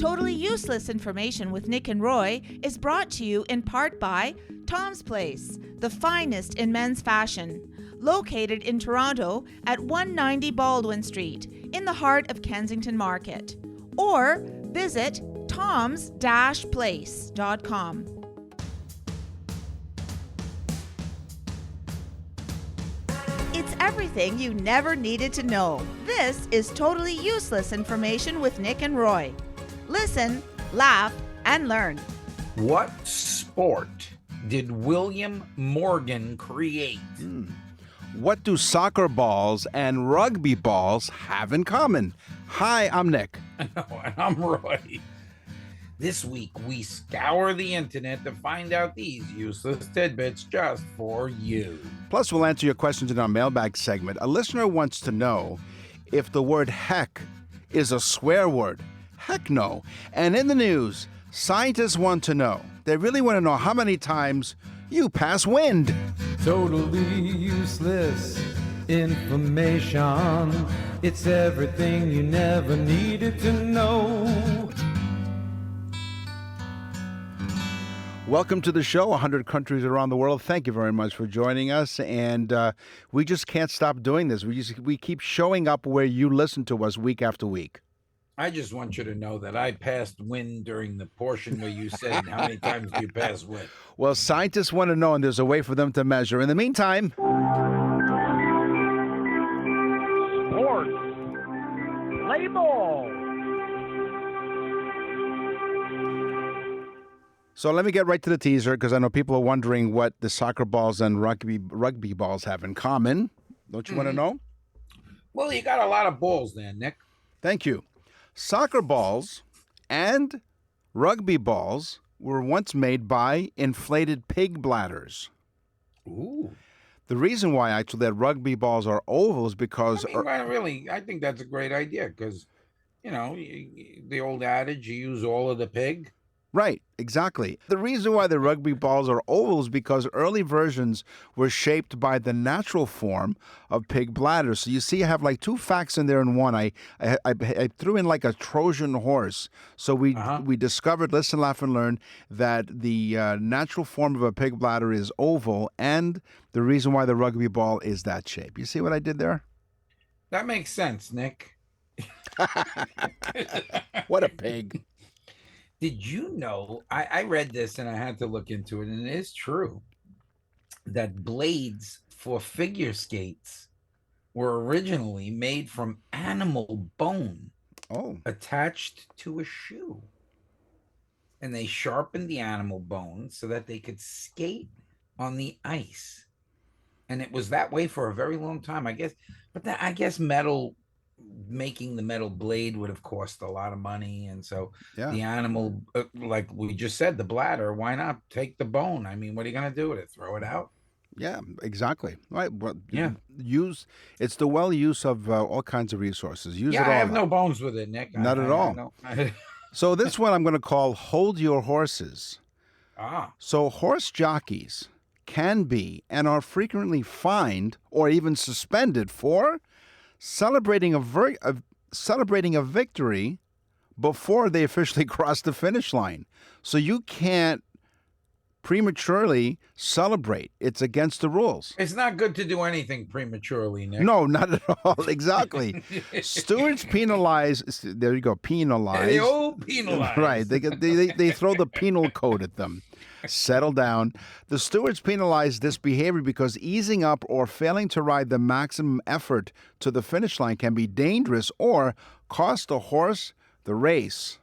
Totally Useless Information with Nick and Roy is brought to you in part by Tom's Place, the finest in men's fashion, located in Toronto at 190 Baldwin Street, in the heart of Kensington Market. Or visit toms-place.com. It's everything you never needed to know. This is Totally Useless Information with Nick and Roy. Listen, laugh, and learn. What sport did William Morgan create? What do soccer balls and rugby balls have in common? Hi, I'm Nick. And I'm Roy. This week, we scour the internet to find out these useless tidbits just for you. Plus, we'll answer your questions in our mailbag segment. A listener wants to know if the word heck is a swear word. Heck no. And in the news, scientists want to know. They really want to know how many times you pass wind. Totally useless information. It's everything you never needed to know. Welcome to the show, 100 countries around the world. Thank you very much for joining us. And we just can't stop doing this. We keep showing up where you listen to us week after week. I just want you to know that I passed wind during the portion where you said how many times do you pass wind. Well, scientists want to know, and there's a way for them to measure. In the meantime... Sports. Play ball. So let me get right to the teaser, because I know people are wondering what the soccer balls and rugby balls have in common. Don't you want to know? Well, you got a lot of balls there, Nick. Thank you. Soccer balls and rugby balls were once made by inflated pig bladders. Ooh. The reason why actually that rugby balls are oval is because... I think that's a great idea because, the old adage, you use all of the pig. Right, exactly. The reason why the rugby balls are oval is because early versions were shaped by the natural form of pig bladders. So you see, I have like two facts in there in one. I threw in like a Trojan horse. So we discovered, listen, laugh, and learn, that the natural form of a pig bladder is oval, and the reason why the rugby ball is that shape. You see what I did there? That makes sense, Nick. What a pig. Did you know, I read this and I had to look into it, and it is true that blades for figure skates were originally made from animal bone attached to a shoe. And they sharpened the animal bone so that they could skate on the ice. And it was that way for a very long time, I guess. But I guess making the metal blade would have cost a lot of money, and so the animal, like we just said, the bladder, why not take the bone? I mean, what are you going to do with it? Throw it out? Yeah, exactly. Right. Well, it's the well use of all kinds of resources. Use it all. I have no bones with it, Nick. Not at all. So this one I'm going to call Hold Your Horses. So horse jockeys can be and are frequently fined or even suspended for celebrating a victory before they officially cross the finish line. So you can't prematurely celebrate. It's against the rules. It's not good to do anything prematurely, Nick. No, not at all. Exactly. Stewards penalize. There you go. Penalize. They all penalize. Right. They throw the penal code at them. Settle down. The stewards penalize this behavior because easing up or failing to ride the maximum effort to the finish line can be dangerous or cost the horse the race.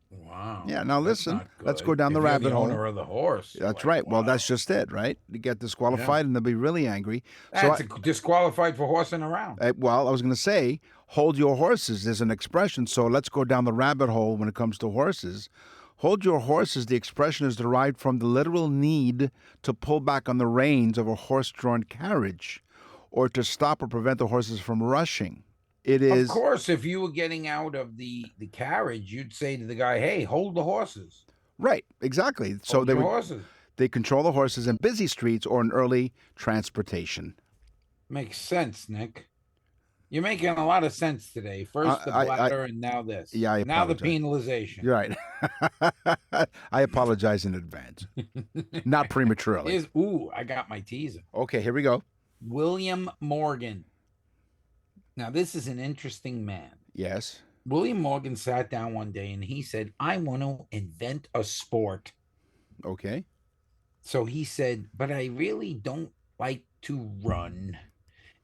Wow. Yeah, now listen, let's go down the rabbit hole. The owner of the horse. That's right. Wow. Well, that's just it, right? You get disqualified and they'll be really angry. That's disqualified for horsing around. Well, I was going to say, hold your horses is an expression, so let's go down the rabbit hole when it comes to horses. Hold your horses, the expression is derived from the literal need to pull back on the reins of a horse-drawn carriage or to stop or prevent the horses from rushing. It is... Of course, if you were getting out of the carriage, you'd say to the guy, hey, hold the horses. Right, exactly. So they control the horses in busy streets or in early transportation. Makes sense, Nick. You're making a lot of sense today. First the bladder, and now this. Yeah, I now the apologize. penalization. You're right. I apologize in advance. Not prematurely. I got my teaser. Okay, here we go. William Morgan. Now, this is an interesting man. Yes. William Morgan sat down one day and he said, I want to invent a sport. Okay. So he said, but I really don't like to run.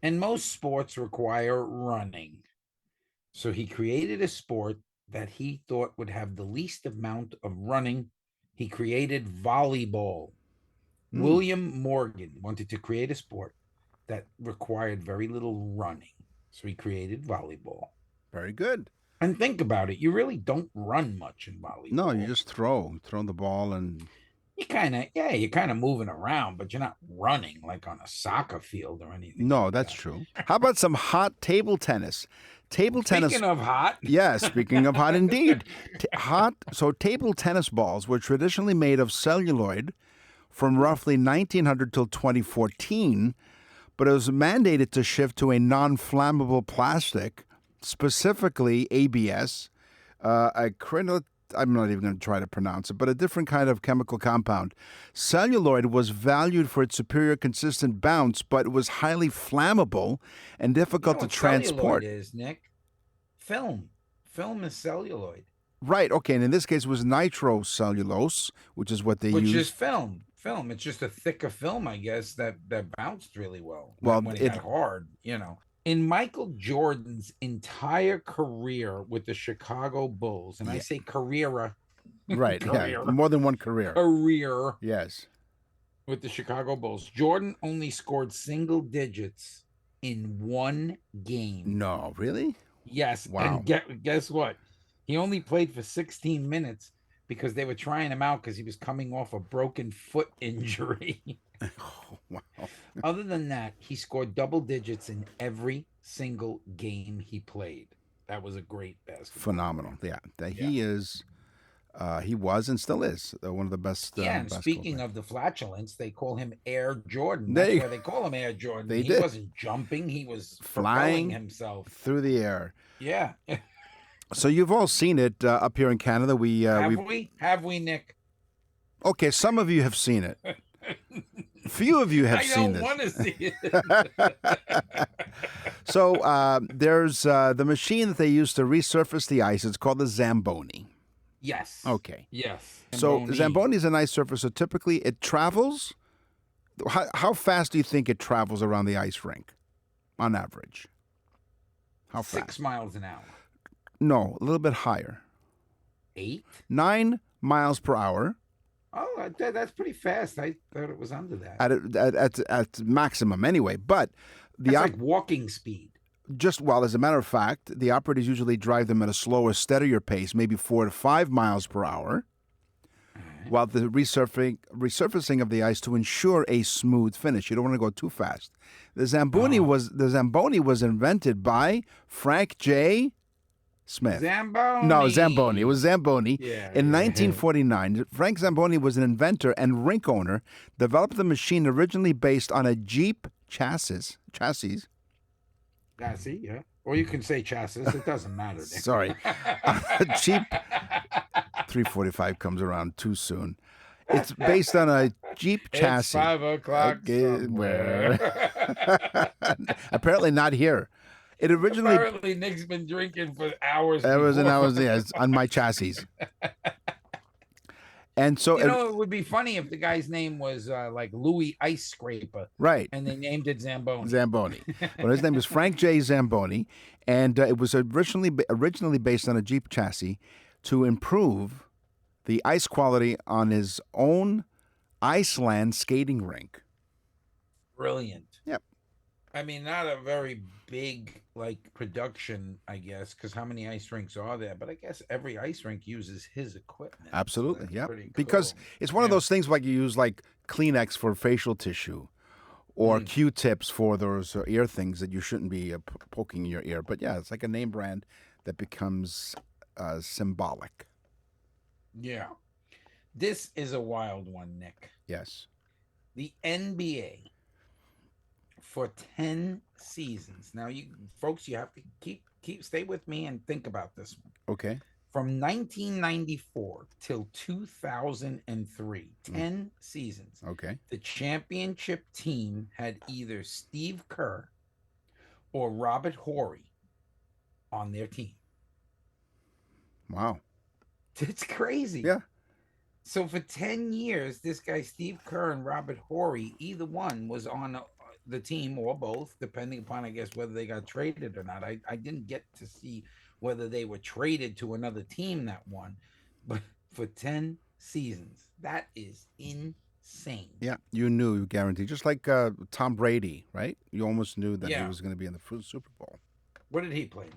And most sports require running. So he created a sport that he thought would have the least amount of running. He created volleyball. William Morgan wanted to create a sport that required very little running. So he created volleyball. Very good. And think about it. You really don't run much in volleyball. No, you just throw the ball and... you're kind of moving around, but you're not running like on a soccer field or anything. No, that's true. How about some hot table tennis? Speaking of hot. Yes, speaking of hot indeed. So table tennis balls were traditionally made of celluloid from roughly 1900 till 2014, but it was mandated to shift to a non-flammable plastic, specifically ABS, I'm not even going to try to pronounce it, but a different kind of chemical compound. Celluloid was valued for its superior consistent bounce, but it was highly flammable and difficult to transport. Celluloid is, Nick? Film. Film is celluloid. Right, okay, and in this case it was nitrocellulose, which is what they use. Which is film. Film. It's just a thicker film, I guess, that bounced really well. Well, when it got hard, In Michael Jordan's entire career with the Chicago Bulls, and I say career, right? career, yeah, more than one career. Yes, with the Chicago Bulls, Jordan only scored single digits in one game. No, really? Yes. Wow. And guess what? He only played for 16 minutes because they were trying him out because he was coming off a broken foot injury. Oh, wow. Other than that, he scored double digits in every single game he played. That was a great basketball. Phenomenal. Yeah. He is, he was and still is one of the best. And speaking of the flatulence, they call him Air Jordan. That's why they call him Air Jordan. He wasn't jumping. He was flying himself through the air. Yeah. So you've all seen it up here in Canada. Have we, Nick? Okay, some of you have seen it. Few of you have seen this. I don't want to see it. So there's the machine that they use to resurface the ice. It's called the Zamboni. Yes. Okay. Yes. So Zamboni is an ice surface. So typically it travels. How fast do you think it travels around the ice rink, on average? How fast? 6 miles an hour. No, a little bit higher. 8? 9 miles per hour. Oh, that's pretty fast. I thought it was under that. At maximum anyway. But that's like walking speed. As a matter of fact, the operators usually drive them at a slower, steadier pace, maybe 4 to 5 miles per hour, while the resurfacing of the ice to ensure a smooth finish. You don't want to go too fast. The Zamboni was invented by Frank J. Smith. Zamboni. No, Zamboni. It was Zamboni. Yeah, In 1949, Frank Zamboni was an inventor and rink owner, developed the machine originally based on a Jeep chassis. Chassis, yeah. Or you can say chassis. It doesn't matter. Sorry. A Jeep 345 comes around too soon. It's based on a Jeep chassis. It's 5 o'clock somewhere. Apparently not here. It originally. Apparently, Nick's been drinking for hours. Hours and hours, yes, on my chassis. And so, it would be funny if the guy's name was like Louis Ice Scraper, right? And they named it Zamboni. Zamboni. Well, his name was Frank J. Zamboni, and it was originally based on a Jeep chassis to improve the ice quality on his own Iceland skating rink. Brilliant. Yep. I mean, not a very big production, I guess, because how many ice rinks are there? But I guess every ice rink uses his equipment. Absolutely, so yeah. Cool. Because it's one of those things like you use like Kleenex for facial tissue, or Q-tips for those ear things that you shouldn't be poking in your ear. But yeah, it's like a name brand that becomes symbolic. Yeah. This is a wild one, Nick. Yes. The NBA for 10 seasons. Now, you folks, you have to stay with me and think about this one. Okay. From 1994 till 2003, 10 seasons. Okay. The championship team had either Steve Kerr or Robert Horry on their team. Wow. It's crazy. Yeah. So for 10 years, this guy, Steve Kerr and Robert Horry, either one was on the team or both, depending upon, I guess, whether they got traded or not. I didn't get to see whether they were traded to another team that won. But for 10 seasons, that is insane. Yeah, you knew, guaranteed. Just like Tom Brady, right? You almost knew that he was going to be in the Super Bowl. What did he play,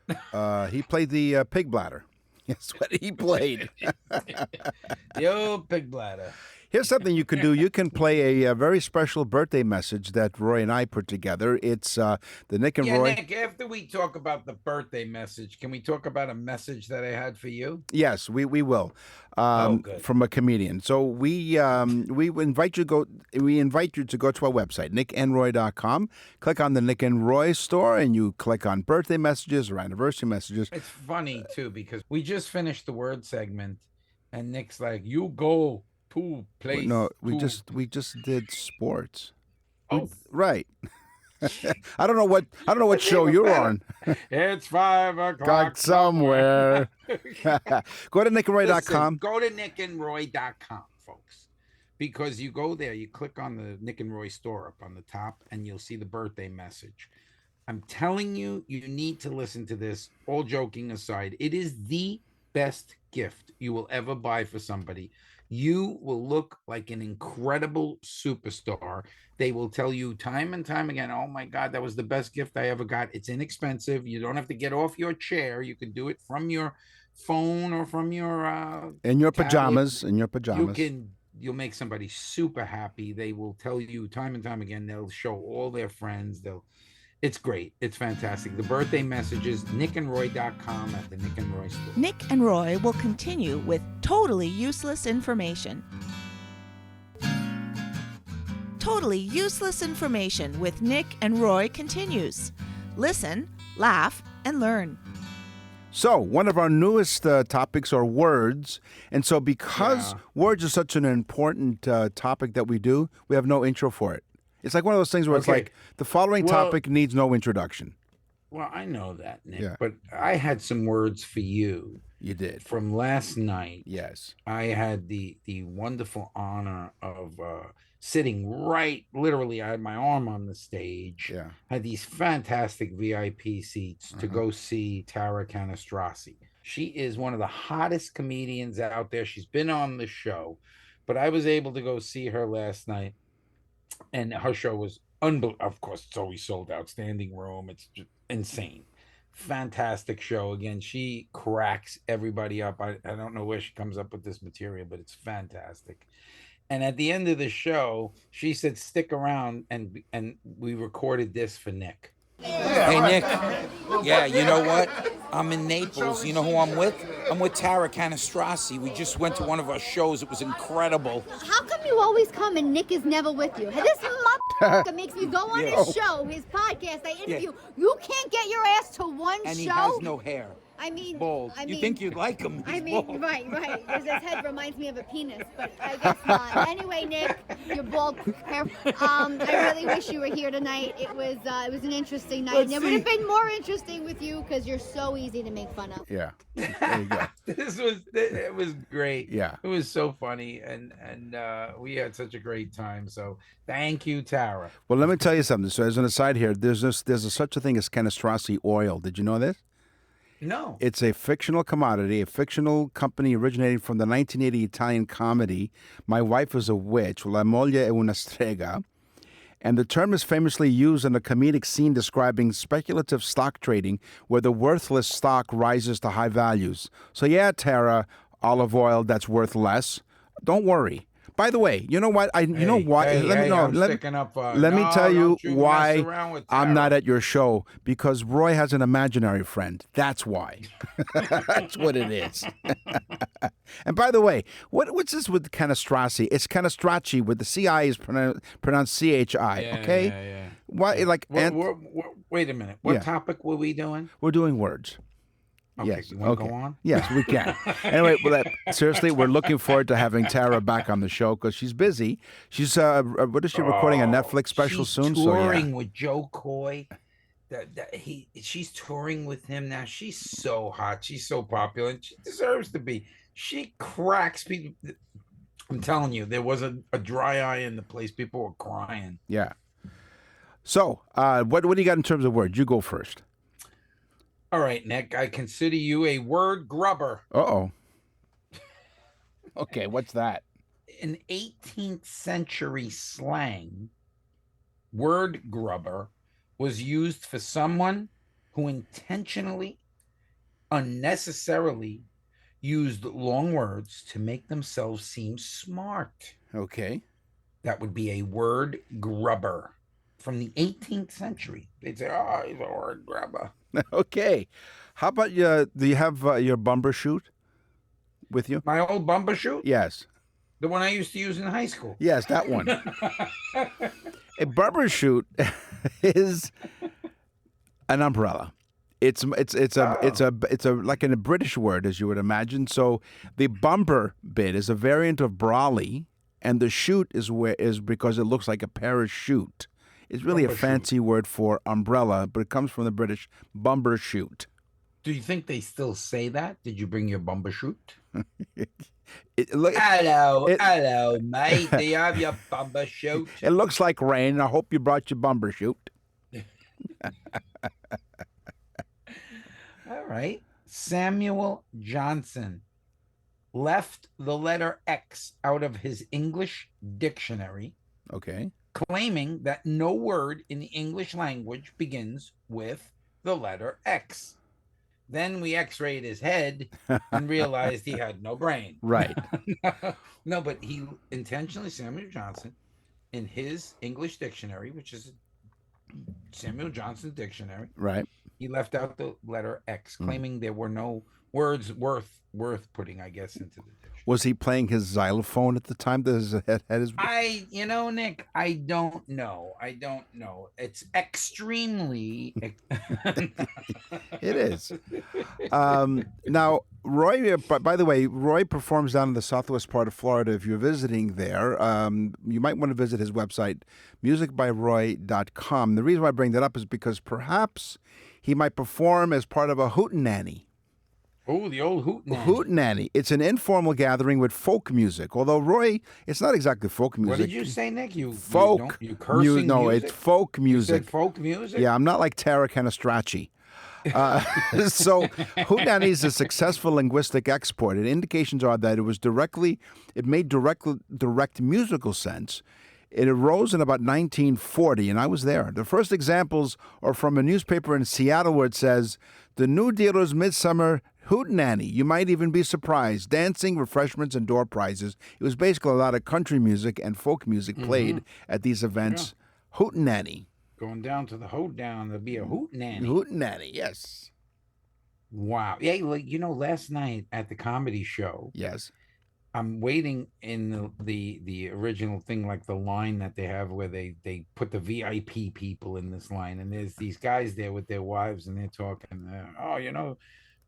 Nick? He played the pig bladder. That's what he played. The old pig bladder. Here's something you can do. You can play a very special birthday message that Roy and I put together. It's the Nick and Roy. Nick, after we talk about the birthday message, can we talk about a message that I had for you? Yes, we will. Good. From a comedian. So we invite you to go to our website, nickandroy.com. Click on the Nick and Roy store, and you click on birthday messages or anniversary messages. It's funny too because we just finished the word segment, and Nick's like, "You go to place." No, we just did sports. Oh, right. I don't know what show you're on. It's 5 o'clock Got somewhere. Go to nickandroy.com. Go to nickandroy.com, folks, because you go there, you click on the Nick and Roy store up on the top, and you'll see the birthday message. I'm telling you, you need to listen to this. All joking aside, it is the best gift you will ever buy for somebody. You will look like an incredible superstar. They will tell you time and time again, "Oh my God, that was the best gift I ever got." It's inexpensive. You don't have to get off your chair. You can do it from your phone or from your in your tablet. pajamas. In your pajamas. You'll make somebody super happy. They will tell you time and time again. They'll show all their friends. It's great. It's fantastic. The birthday messages, nickandroy.com at the Nick and Roy store. Nick and Roy will continue with totally useless information. Totally useless information with Nick and Roy continues. Listen, laugh, and learn. So, one of our newest topics are words. And so because words are such an important topic that we do, we have no intro for it. It's like one of those things where it's like the following topic needs no introduction. Well, I know that, Nick, Yeah. but I had some words for you. You did. From last night. Yes. I had the wonderful honor of sitting literally, I had my arm on the stage. Yeah. Had these fantastic VIP seats to go see Tara Canastrasi. She is one of the hottest comedians out there. She's been on the show, but I was able to go see her last night. And her show was unbelievable. Of course, it's always sold out, standing room. It's just insane. Fantastic show. Again, she cracks everybody up. I don't know where she comes up with this material, but it's fantastic. And at the end of the show, she said, "Stick around," and we recorded this for Nick. Hey, Nick. Yeah, you know what? I'm in Naples. You know who I'm with? I'm with Tara Canastrasi. We just went to one of our shows. It was incredible. How come you always come and Nick is never with you? This motherfucker makes me go on his show, his podcast. I interview. You can't get your ass to one show. And he has no hair. I mean, bald. You think you'd like him? Bald. Right. His head reminds me of a penis, but I guess not. Anyway, Nick, you're bald. I really wish you were here tonight. It was an interesting night, and it would have been more interesting with you because you're so easy to make fun of. Yeah. There you go. It was great. Yeah. It was so funny, and we had such a great time. So thank you, Tara. Well, let me tell you something. So as an aside here, there's such a thing as Canastrasi oil. Did you know this? No. It's a fictional commodity, a fictional company originating from the 1980 Italian comedy My Wife is a Witch, La Moglie è una strega. And the term is famously used in a comedic scene describing speculative stock trading where the worthless stock rises to high values. So yeah, Tara, olive oil that's worth less. Don't worry. By the way, you know what? Let me tell you why I'm not at your show, because Roy has an imaginary friend. That's why. That's what it is. And by the way, what's this with Canastrasi? It's Canastracci with the CI is pronounced CHI. Okay. Yeah. Why? Like, Wait a minute. What Yeah. topic were we doing? we're doing words. Okay, Yes. you want to Okay. go on? Yes, we can. Anyway, well, seriously, we're looking forward to having Tara back on the show because she's busy. She's what is she recording a Netflix special she's soon? Touring with Joe Coy. She's touring with him now. She's so hot. She's so popular, and she deserves to be. She cracks people. I'm telling you, there was a dry eye in the place. People were crying. Yeah. So, what do you got in terms of words? You go first. All right, Nick. I consider you a word grubber. Uh-oh. Okay, what's that? In 18th century slang, word grubber was used for someone who intentionally, unnecessarily used long words to make themselves seem smart. Okay. That would be a word grubber from the 18th century. They'd say, oh, he's a word grubber. Okay. How about do you have your bumper shoot with you? My old bumper shoot? Yes. The one I used to use in high school. Yes, that one. A bumper shoot is an umbrella. It's a like in a British word, as you would imagine. So the bumper bit is a variant of brolly, and the shoot is because it looks like a parachute. It's really a fancy word for umbrella, but it comes from the British bumper shoot. Do you think they still say that? Did you bring your bumper shoot? Hello, mate. Do you have your bumper shoot? It looks like rain. I hope you brought your bumper shoot. All right. Samuel Johnson left the letter X out of his English dictionary. Okay. Claiming that no word in the English language begins with the letter X. Then we x-rayed his head and realized he had no brain. Right. No, but he intentionally, Samuel Johnson, in his English dictionary, which is Samuel Johnson dictionary, right, he left out the letter X, claiming there were no words worth putting, I guess, into the dictionary. Was he playing his xylophone at the time that his head his... Nick, I don't know. It's extremely... It is. Now, Roy, by the way, Roy performs down in the southwest part of Florida. If you're visiting there, you might want to visit his website, musicbyroy.com. The reason why I bring that up is because perhaps he might perform as part of a hootenanny. Oh, the old hootenanny. Hootenanny. It's an informal gathering with folk music. Although, Roy, it's not exactly folk music. What did you say, Nick? You cursing No, music? It's folk music. You said folk music? Yeah, I'm not like Tara Canastracci. So hootenanny is a successful linguistic export, and indications are that it made direct musical sense. It arose in about 1940, and I was there. The first examples are from a newspaper in Seattle where it says, "The New Dealer's Midsummer Hootenanny. You might even be surprised. Dancing, refreshments, and door prizes." It was basically a lot of country music and folk music played at these events. Yeah. Hootenanny. Going down to the hoedown, there'll be a hootenanny. Hootenanny, yes. Wow. Yeah, last night at the comedy show. Yes. I'm waiting in the original thing, like the line that they have where they put the VIP people in this line, and there's these guys there with their wives, and they're talking.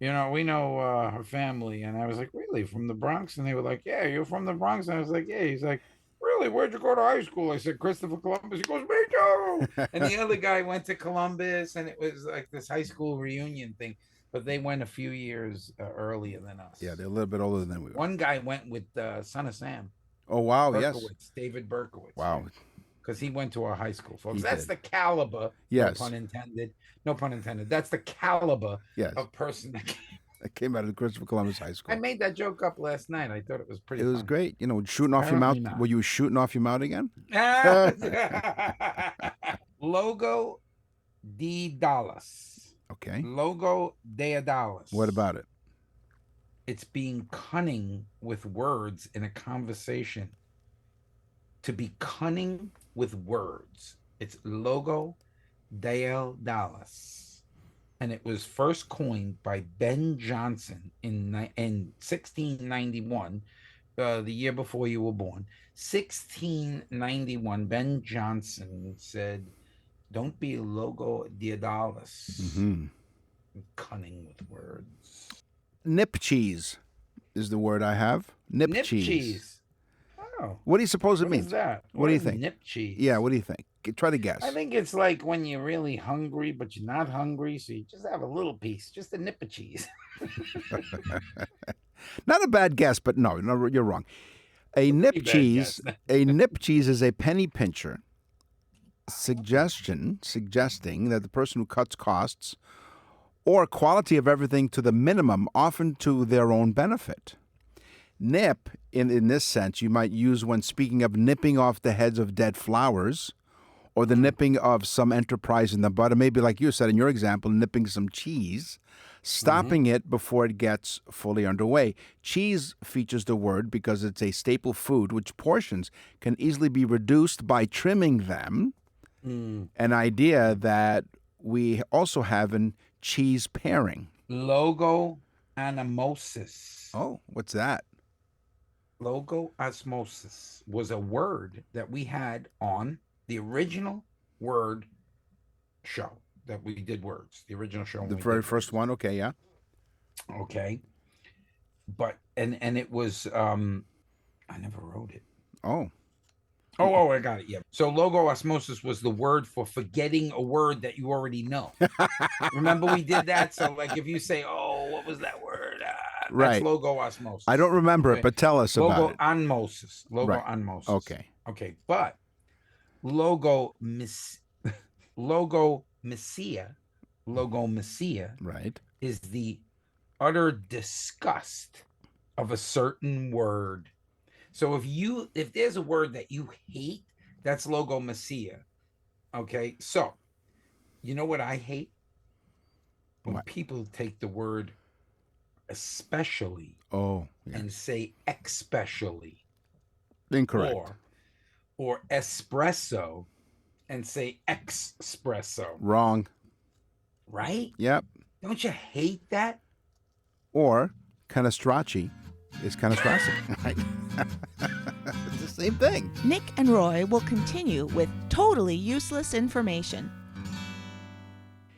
We know her family, and I was like, really, from the Bronx? And they were like, yeah, you're from the Bronx. And I was like, yeah. He's like, really, where'd you go to high school? I said, Christopher Columbus. He goes, me too. And the other guy went to Columbus, and it was like this high school reunion thing. But they went a few years earlier than us. Yeah, they're a little bit older than we were. One guy went with Son of Sam. Oh, wow, Berkowitz, yes. David Berkowitz. Wow. Because he went to our high school, folks. He That's did. the caliber, yes. No pun intended. No pun intended. That's the caliber of person that came out of Christopher Columbus High School. I made that joke up last night. I thought it was pretty It was fun. great. Shooting off your mouth. Were you shooting off your mouth again? Logo de Dallas. Okay. Logo de Dallas. What about it? It's being cunning with words in a conversation. To be cunning with words. It's Logo de Dallas. And it was first coined by Ben Jonson in 1691, the year before you were born. 1691, Ben Jonson said, Don't be logo diadalis. Mm-hmm. Cunning with words. Nip cheese is the word I have. Nip cheese. Oh. What do you suppose it What means? is that? What do you is think? Nip cheese. Yeah, what do you think? Try to guess. I think it's like when you're really hungry, but you're not hungry, so you just have a little piece, just a nip of cheese. Not a bad guess, but no, you're wrong. A nip Pretty bad cheese, guess. a nip cheese is a penny pincher. Suggesting that the person who cuts costs or quality of everything to the minimum, often to their own benefit. Nip, in this sense, you might use when speaking of nipping off the heads of dead flowers, or the nipping of some enterprise in the bud, or maybe like you said in your example, nipping some cheese, stopping it before it gets fully underway. Cheese features the word because it's a staple food, which portions can easily be reduced by trimming them, an idea that we also have in cheese pairing. Logo animosis. Oh, what's that? Logo osmosis was a word that we had on the original word show that we did words. The original show. The very first one? Okay, yeah. Okay. But and it was I never wrote it. Oh. Oh, I got it. Yeah. So logo osmosis was the word for forgetting a word that you already know. Remember we did that? So like if you say, oh, what was that word? Right. That's logo osmosis. I don't remember Okay. it, but tell us about Logo it. onmosis. Logo Right. onmosis. Okay. Okay. But logo messia Right. is the utter disgust of a certain word. So if there's a word that you hate, that's logo messia. Okay. So you know what I hate? When What? people take the word especially Oh, yeah. and say especially. Incorrect. Or espresso and say espresso, Wrong. right? Yep. Don't you hate that? Or canestracci is canestracci. Right. It's the same thing. Nick and Roy will continue with totally useless information.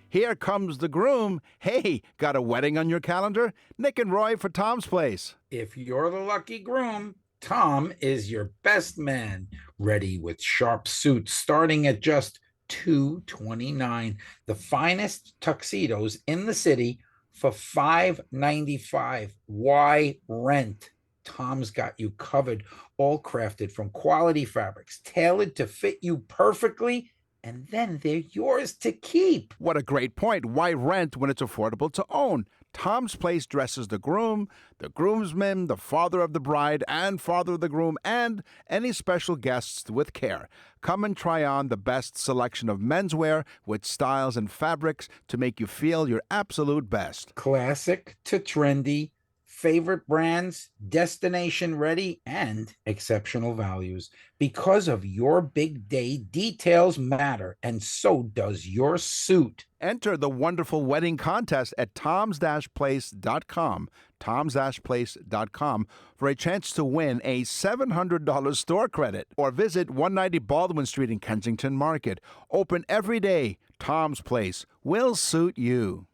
Here comes the groom. Hey, got a wedding on your calendar? Nick and Roy for Tom's Place. If you're the lucky groom, Tom is your best man, ready with sharp suits starting at just $229. The finest tuxedos in the city for $595. Why rent? Tom's got you covered, all crafted from quality fabrics, tailored to fit you perfectly, and then they're yours to keep. What a great point. Why rent when it's affordable to own? Tom's Place dresses the groom, the groomsman, the father of the bride, and father of the groom, and any special guests with care. Come and try on the best selection of menswear with styles and fabrics to make you feel your absolute best. Classic to trendy, favorite brands, destination ready, and exceptional values. Because of your big day, details matter, and so does your suit. Enter the wonderful wedding contest at toms-place.com, toms-place.com, for a chance to win a $700 store credit. Or visit 190 Baldwin Street in Kensington Market. Open every day. Tom's Place will suit you.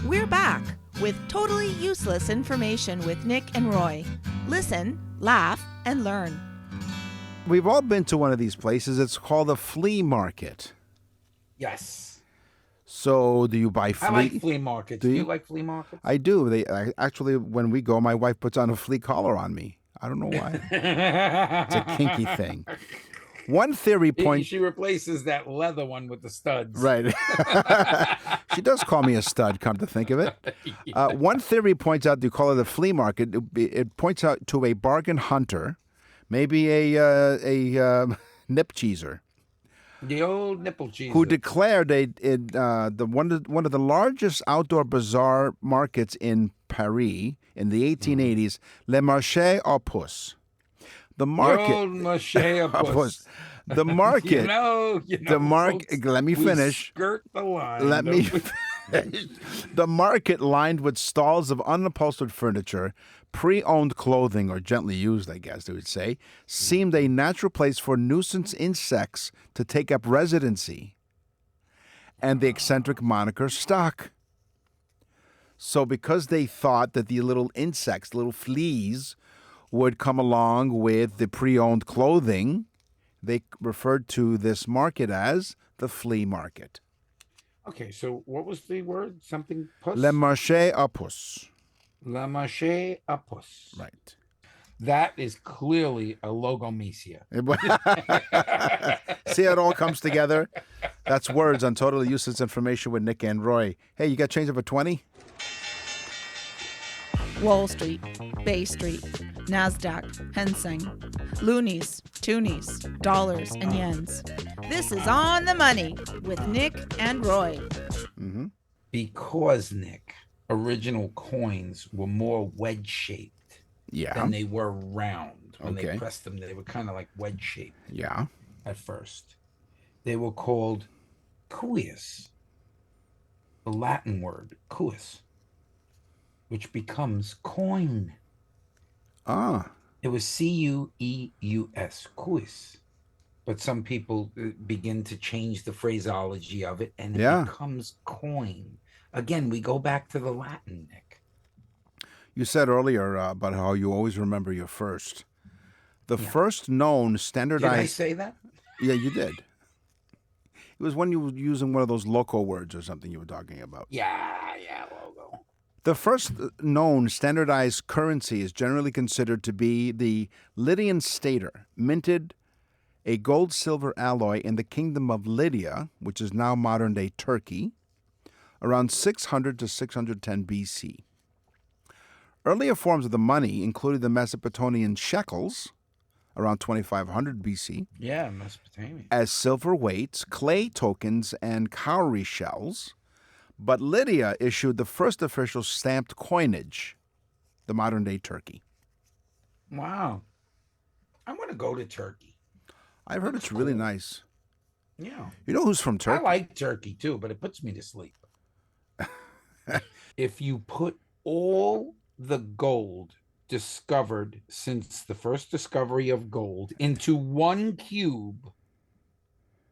We're back with totally useless information with Nick and Roy. Listen, laugh, and learn. We've all been to one of these places. It's called a flea market. Yes. So, do you buy flea? I like flea markets. Do Do you? you like flea markets? I do. Actually, when we go, my wife puts on a flea collar on me. I don't know why. It's a kinky thing. One theory points. She replaces that leather one with the studs. Right. She does call me a stud, come to think of it. One theory points out, you call it a flea market. It points out to a bargain hunter, maybe a nip cheeser, The old nipple cheese. who declared one of the largest outdoor bazaar markets in Paris in the 1880s, Le Marché aux Puces. The market. The old marché aux puces. The market. You know, the market. folks, Let me we finish. skirt the line. Let me don't we? The market lined with stalls of unupholstered furniture, pre-owned clothing, or gently used, I guess they would say, seemed a natural place for nuisance insects to take up residency. And the eccentric moniker stuck. So because they thought that the little insects, little fleas, would come along with the pre-owned clothing, they referred to this market as the flea market. Okay, so what was the word? Something puss? Le marché aux puces. Le marché à puce. Right. That is clearly a logomisia. See how it all comes together? That's words on totally useless information with Nick and Roy. Hey, you got change of a 20? Wall Street, Bay Street, NASDAQ, Hang Seng, loonies, toonies, dollars, and yens. This is On the Money with Nick and Roy. Mm-hmm. Because, Nick, original coins were more wedge-shaped than they were round. When they pressed them, they were kind of like wedge-shaped at first. They were called cuius, the Latin word, cuis, which becomes coin. It was C-U-E-U-S, cuis. But some people begin to change the phraseology of it, and it becomes coin. Again, we go back to the Latin, Nick. You said earlier about how you always remember your first. The first known standardized... Did I say that? Yeah, you did. It was when you were using one of those loco words or something you were talking about. Yeah, logo. The first known standardized currency is generally considered to be the Lydian stater, minted a gold-silver alloy in the kingdom of Lydia, which is now modern-day Turkey, around 600 to 610 BC. Earlier forms of the money included the Mesopotamian shekels, around 2500 BC. Yeah, Mesopotamia. As silver weights, clay tokens, and cowrie shells. But Lydia issued the first official stamped coinage, the modern-day Turkey. Wow. I want to go to Turkey. I've heard it's really nice. Yeah. You know who's from Turkey? I like Turkey, too, but it puts me to sleep. If you put all the gold discovered since the first discovery of gold into one cube,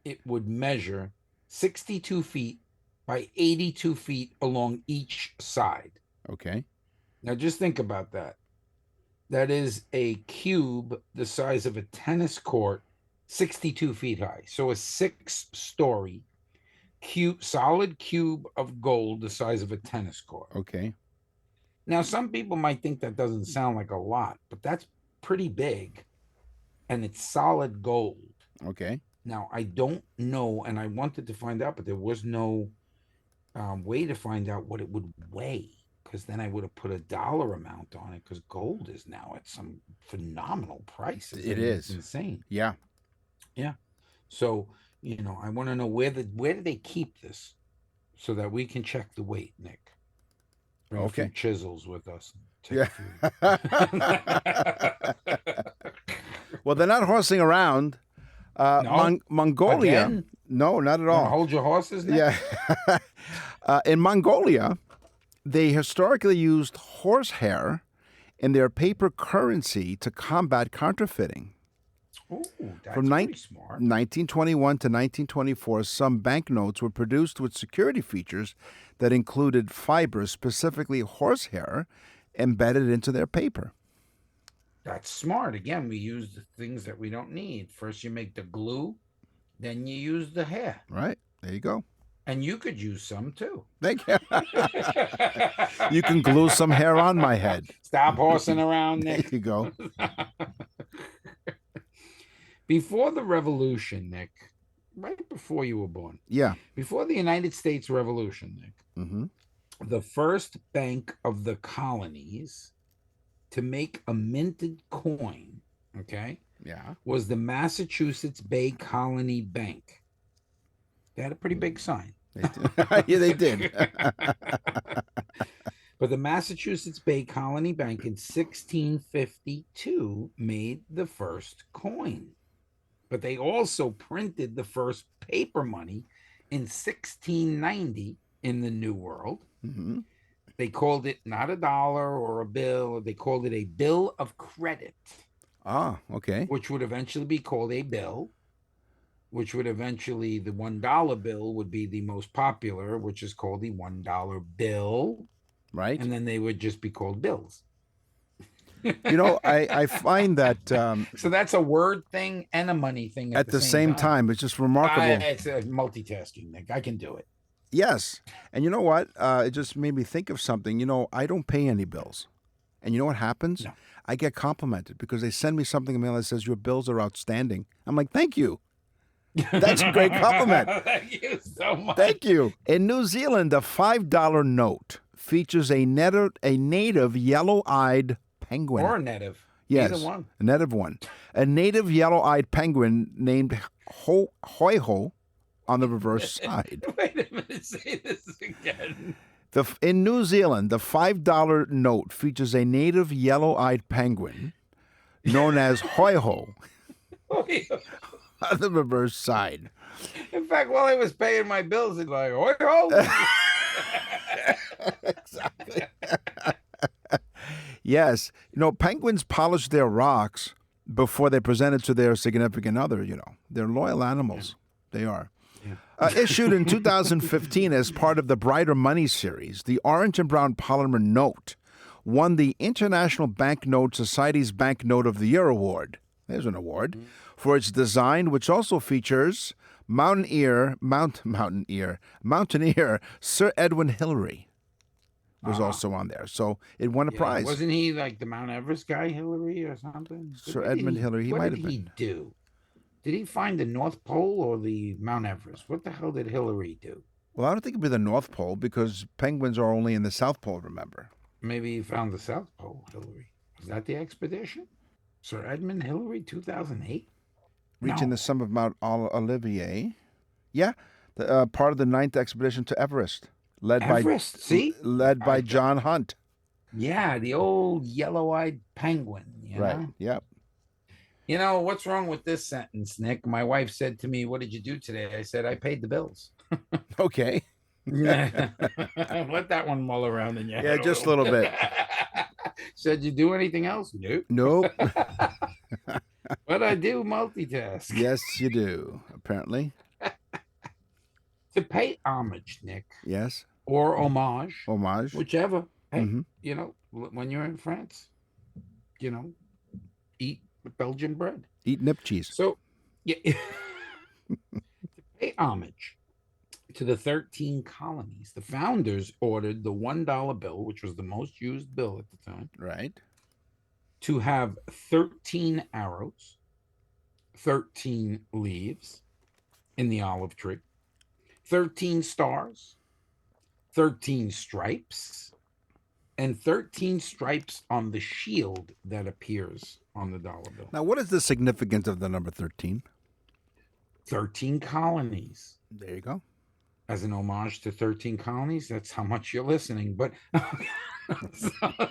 it would measure 62 feet by 82 feet along each side. Okay. Now just think about that. That is a cube the size of a tennis court, 62 feet high. So a 6-story solid cube of gold the size of a tennis court. Okay. Now, some people might think that doesn't sound like a lot, but that's pretty big, and it's solid gold. Okay. Now, I don't know, and I wanted to find out, but there was no way to find out what it would weigh, because then I would have put a dollar amount on it, because gold is now at some phenomenal prices. It is. It's insane. Yeah. Yeah. So, I want to know where do they keep this so that we can check the weight, Nick. Bring a few chisels with us. Yeah. Well, they're not horsing around. No? Mongolia. Again? No, not at all. Hold your horses, Nick? Yeah. In Mongolia, they historically used horsehair in their paper currency to combat counterfeiting. Ooh, that's From pretty smart. 1921 to 1924, some banknotes were produced with security features that included fibers, specifically horsehair, embedded into their paper. That's smart. Again, we use the things that we don't need. First, you make the glue, then you use the hair. Right. There you go. And you could use some, too. Thank you. You can glue some hair on my head. Stop horsing around, Nick. There you go. Before the Revolution, Nick, right before you were born. Yeah. Before the United States Revolution, Nick, the first bank of the colonies to make a minted coin, was the Massachusetts Bay Colony Bank. They had a pretty big sign. Yeah, they did. But the Massachusetts Bay Colony Bank in 1652 made the first coin. But they also printed the first paper money in 1690 in the New World. Mm-hmm. They called it not a dollar or a bill. They called it a bill of credit. Ah, okay. Which would eventually be called a bill, which would eventually, the $1 bill would be the most popular, which is called the $1 bill. Right. And then they would just be called bills. I find that... so that's a word thing and a money thing at the same time. It's just remarkable. It's multitasking, Nick. I can do it. Yes. And you know what? It just made me think of something. I don't pay any bills. And you know what happens? No. I get complimented because they send me something in the mail that says your bills are outstanding. I'm like, thank you. That's a great compliment. Thank you so much. Thank you. In New Zealand, a $5 note features a native yellow-eyed penguin. Or a native. Yes, Either one. a native one. A native yellow-eyed penguin named Hoiho on the reverse side. Wait a minute. Say this again. In New Zealand, the $5 note features a native yellow-eyed penguin known as Hoiho on the reverse side. In fact, while I was paying my bills, it's like, Hoiho. Exactly. Yes. Penguins polish their rocks before they present it to their significant other, They're loyal animals. Yeah. They are. Yeah. Issued in 2015 as part of the Brighter Money series, the orange and brown polymer note won the International Banknote Society's Banknote of the Year award. There's an award for its design, which also features Mountaineer Sir Edwin Hillary was also on there. So it won a prize. Wasn't he like the Mount Everest guy, Hillary, or something? Sir Edmund Hillary, he might have been. What did he do? Did he find the North Pole or the Mount Everest? What the hell did Hillary do? Well, I don't think it'd be the North Pole because penguins are only in the South Pole, remember? Maybe he found the South Pole, Hillary. Was that the expedition? Sir Edmund Hillary, 2008? Reaching the summit of Mount Olivier. Yeah, part of the 9th expedition to Everest. Led by John Hunt. Yeah, the old yellow-eyed penguin. Right, yep. What's wrong with this sentence, Nick? My wife said to me, what did you do today? I said, I paid the bills. Okay. Yeah. Let that one mull around in your head. Yeah, just a little bit. Said you do anything else? Nope. But I do multitask. Yes, you do, apparently. To pay homage, Nick. Yes. Or homage. Homage. Whichever. Hey, when you're in France, eat Belgian bread. Eat nip cheese. So, yeah. To pay homage to the 13 colonies, the founders ordered the $1 bill, which was the most used bill at the time. Right. To have 13 arrows, 13 leaves in the olive tree, 13 stars, 13 stripes, and 13 stripes on the shield that appears on the dollar bill. Now, what is the significance of the number 13? 13 colonies. There you go. As an homage to 13 colonies, that's how much you're listening. But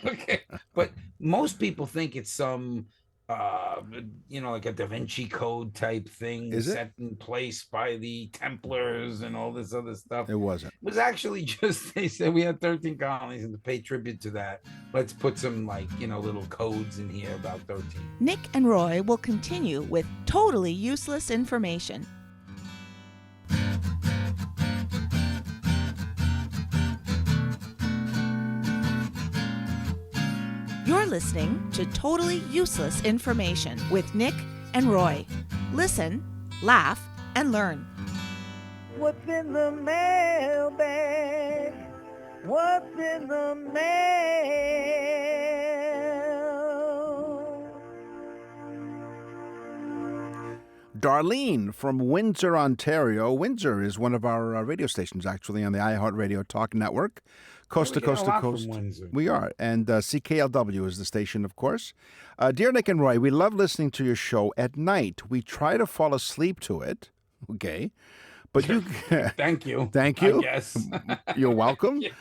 okay. But most people think it's some like a Da Vinci Code type thing set in place by the Templars and all this other stuff. It wasn't. It was actually just, they said we had 13 colonies, and to pay tribute to that, let's put some little codes in here about 13. Nick and Roy will continue with totally useless information. You're listening to Totally Useless Information with Nick and Roy. Listen, laugh, and learn. What's in the mailbag? What's in the mail? Darlene from Windsor, Ontario. Windsor is one of our radio stations, actually, on the iHeartRadio Talk Network. Coast to coast to coast. We are. And CKLW is the station, of course. Dear Nick and Roy, we love listening to your show at night. We try to fall asleep to it. Okay. But you... Thank you. Thank you. Yes. You're welcome. Yeah.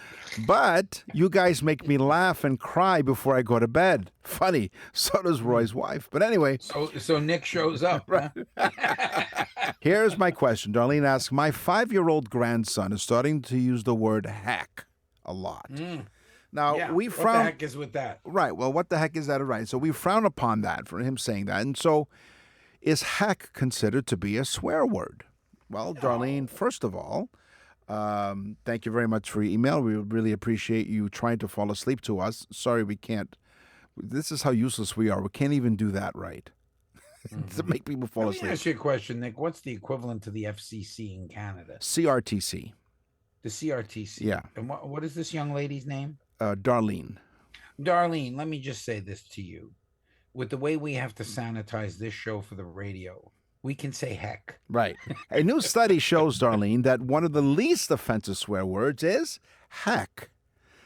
But you guys make me laugh and cry before I go to bed. Funny. So does Roy's wife. But anyway. So Nick shows up. Right. Huh? Here's my question. Darlene asks, my 5-year-old grandson is starting to use the word heck a lot. Now, Yeah, we what frown. the heck is with that? Right. Well, what the heck is that? Right. So we frown upon that for him saying that. And so is heck considered to be a swear word? Well, Darlene, first of all, thank you very much for your email. We really appreciate you trying to fall asleep to us. Sorry, we can't. This is how useless we are. We can't even do that right. To make people fall Let me asleep. ask you a question, Nick. What's the equivalent to the FCC in Canada? CRTC. The CRTC. Yeah. And what is this young lady's name? Darlene. Darlene, let me just say this to you. With the way we have to sanitize this show for the radio, we can say heck. Right. A new study shows, Darlene, that one of the least offensive swear words is heck.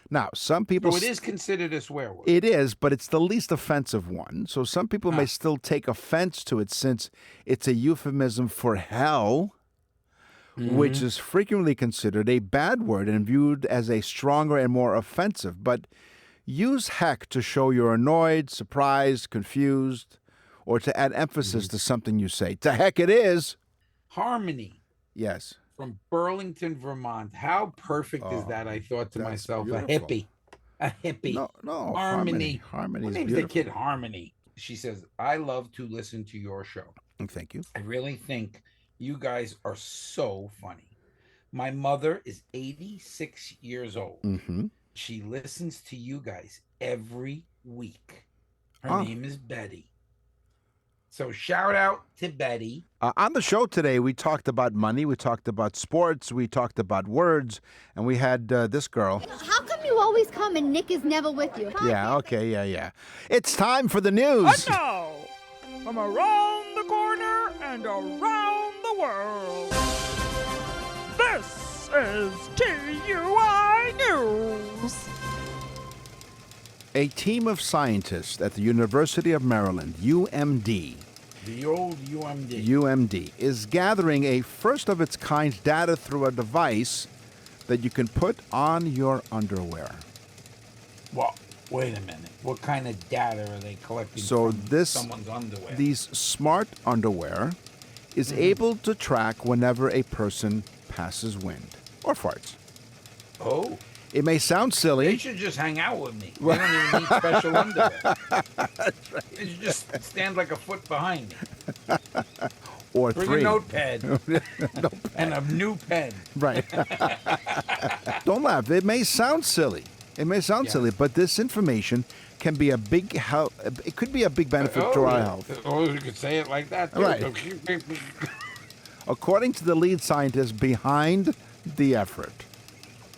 Now, some people... So it is considered a swear word. It is, but it's the least offensive one. So some people may still take offense to it since it's a euphemism for hell, which is frequently considered a bad word and viewed as a stronger and more offensive. But use heck to show you're annoyed, surprised, confused, or to add emphasis to something you say. To heck it is. Harmony Yes. from Burlington, Vermont. How perfect is that? I thought to that's myself, beautiful. a hippie. A hippie. No. Harmony. Harmony What is name's the beautiful. kid Harmony? She says, I love to listen to your show. Thank you. I really think you guys are so funny. My mother is 86 years old. Mm-hmm. She listens to you guys every week. Her name is Betty. So shout out to Betty. On the show today, we talked about money, we talked about sports, we talked about words, and we had this girl. How come you always come and Nick is never with you? Yeah, okay, yeah. It's time for the news. And now, from around the corner and around the world, this is TUI News. A team of scientists at the University of Maryland, UMD, The old UMD. UMD, is gathering a first-of-its-kind data through a device that you can put on your underwear. Well, wait a minute. What kind of data are they collecting So from this, someone's underwear? these smart underwear is able to track whenever a person passes wind or farts. Oh, It may sound they silly. should just hang out with me. They don't even need special underwear. That's right. They should just stand like a foot behind me. Or Bring three. a notepad and a new pen. Right. Don't laugh. It may sound silly. Silly, but this information can be a big help. It could be a big benefit to our health. Oh, you could say it like that. Too. Right. According to the lead scientist behind the effort.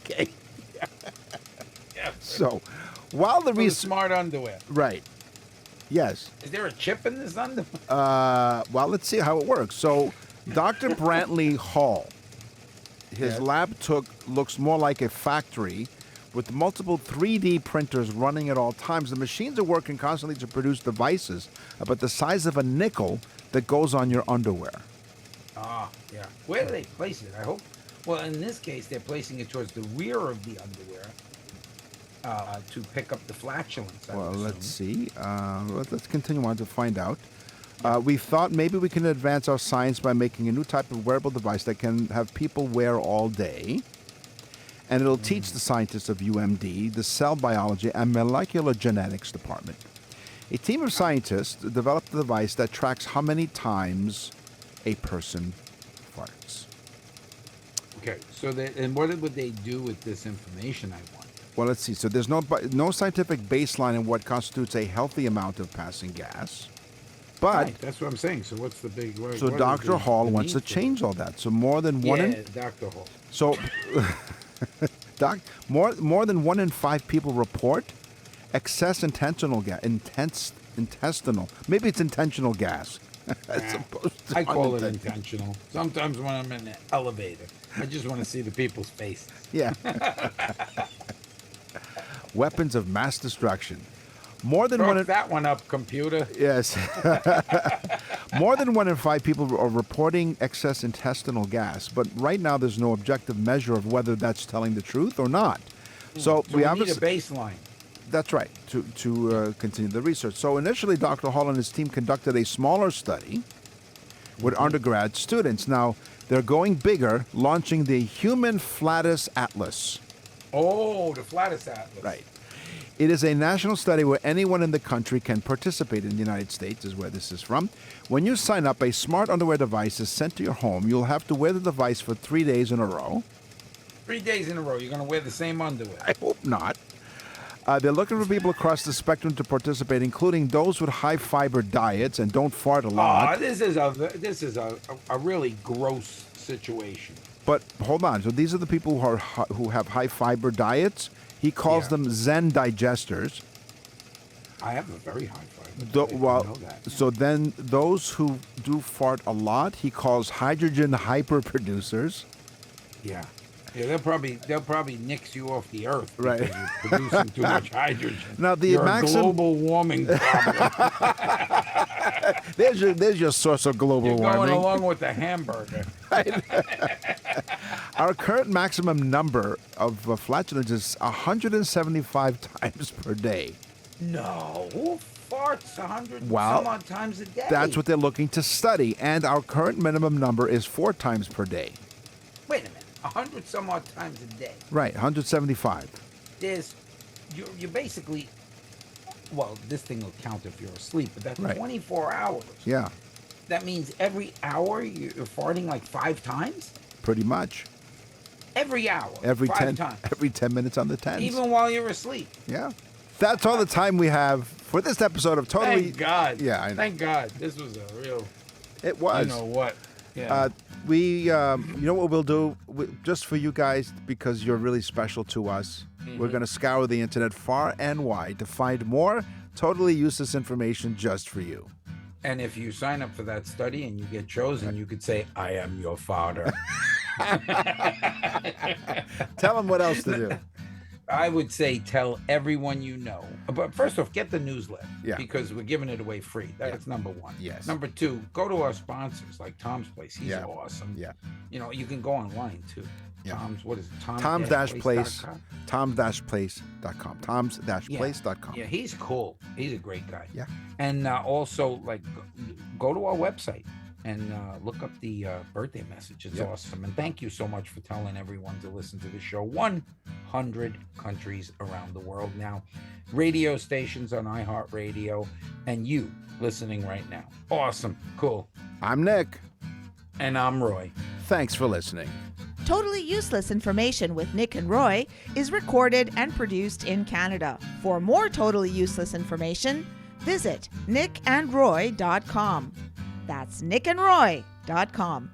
Okay. Yeah. So, while the For the research, smart underwear. right? Yes. Is there a chip in this underwear? Well, let's see how it works. So, Dr. Brantley Hall, his Yes. lab looks more like a factory with multiple 3D printers running at all times. The machines are working constantly to produce devices about the size of a nickel that goes on your underwear. Ah, yeah. Where do they place it? I hope. Well, in this case, they're placing it towards the rear of the underwear to pick up the flatulence. I Well, would let's assume. see. Let's continue on to find out. We thought maybe we can advance our science by making a new type of wearable device that can have people wear all day. And it'll teach the scientists of UMD, the cell biology and molecular genetics department. A team of scientists developed a device that tracks how many times a person farts. Okay, so and what would they do with this information? I want. Well, let's see. So there's no scientific baseline in what constitutes a healthy amount of passing gas. But Right, that's what I'm saying. So what's the big? What, so what is Dr. the Hall wants to need for change all that. So more than it? one Yeah, in Dr. Hall. so more than 1 in 5 people report excess intestinal gas. Intestinal. Maybe it's intentional gas. As opposed to I call it unintentional. intentional. Sometimes when I'm in the elevator, I just want to see the people's faces. Yeah. Weapons of mass destruction. More than Throw one in, that one up, computer. yes. More than 1 in 5 people are reporting excess intestinal gas, but right now there's no objective measure of whether that's telling the truth or not. So, So we need a obviously baseline. that's right to continue the research. So initially, Dr. Hall and his team conducted a smaller study with undergrad students. Now, they're going bigger, launching the Human Flatus Atlas. Oh, the Flatus Atlas. Right. It is a national study where anyone in the country can participate. In the United States is where this is from. When you sign up, a smart underwear device is sent to your home. You'll have to wear the device for 3 days in a row. 3 days in a row, you're going to wear the same underwear. I hope not. They're looking for people across the spectrum to participate, including those with high-fiber diets and don't fart a lot. This is a really gross situation. But hold on. So these are the people who have high-fiber diets. He calls them Zen digesters. I have a very high fiber. I know that. So then those who do fart a lot, he calls hydrogen hyperproducers. Yeah. Yeah, they'll probably nix you off the earth because Right. you're producing too much hydrogen. Now the You're maximum a global warming problem. there's your source of global You're going warming. along with the hamburger. Our current maximum number of flatulence is 175 times per day. No, who farts 100 Well, some odd times a day? That's what they're looking to study, and our current minimum number is 4 times per day. Wait a minute, 100 some odd times a day. Right, 175. You're basically, well, this thing will count if you're asleep, but that's Right. 24 hours. Yeah, That means every hour you're farting like 5 times? pretty much. Every hour, Every 5 times. every 10 minutes on the 10s. Even while you're asleep. Yeah. That's all the time we have for this episode of Totally. Thank God. Yeah, I know. Thank God. This was a real, It was. you know what. Yeah. You know what we'll do? Just for you guys, because you're really special to us, we're going to scour the internet far and wide to find more totally useless information just for you. And if you sign up for that study and you get chosen, you could say, I am your father. Tell them what else to do. I would say tell everyone you know. But first off, get the newsletter. Yeah. Because we're giving it away free. That's number one. Yes. Number two, go to our sponsors like Tom's Place. He's Yeah. awesome. Yeah. You know, you can go online too. Yeah. Tom's, what is it? Toms-place, Tom-place.com? toms-place.com. Toms-place.com. Yeah, he's cool. He's a great guy. Yeah. And also, like, go to our website and look up the birthday message. It's awesome. And thank you so much for telling everyone to listen to the show. 100 countries around the world now. Radio stations on iHeartRadio. And you listening right now. Awesome. Cool. I'm Nick. And I'm Roy. Thanks for listening. Totally Useless Information with Nick and Roy is recorded and produced in Canada. For more totally useless information, visit nickandroy.com. That's nickandroy.com.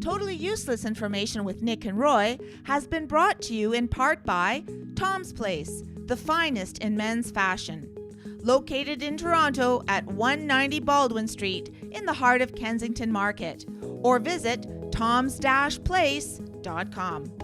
Totally Useless Information with Nick and Roy has been brought to you in part by Tom's Place, the finest in men's fashion. Located in Toronto at 190 Baldwin Street in the heart of Kensington Market. Or visit toms-place.com.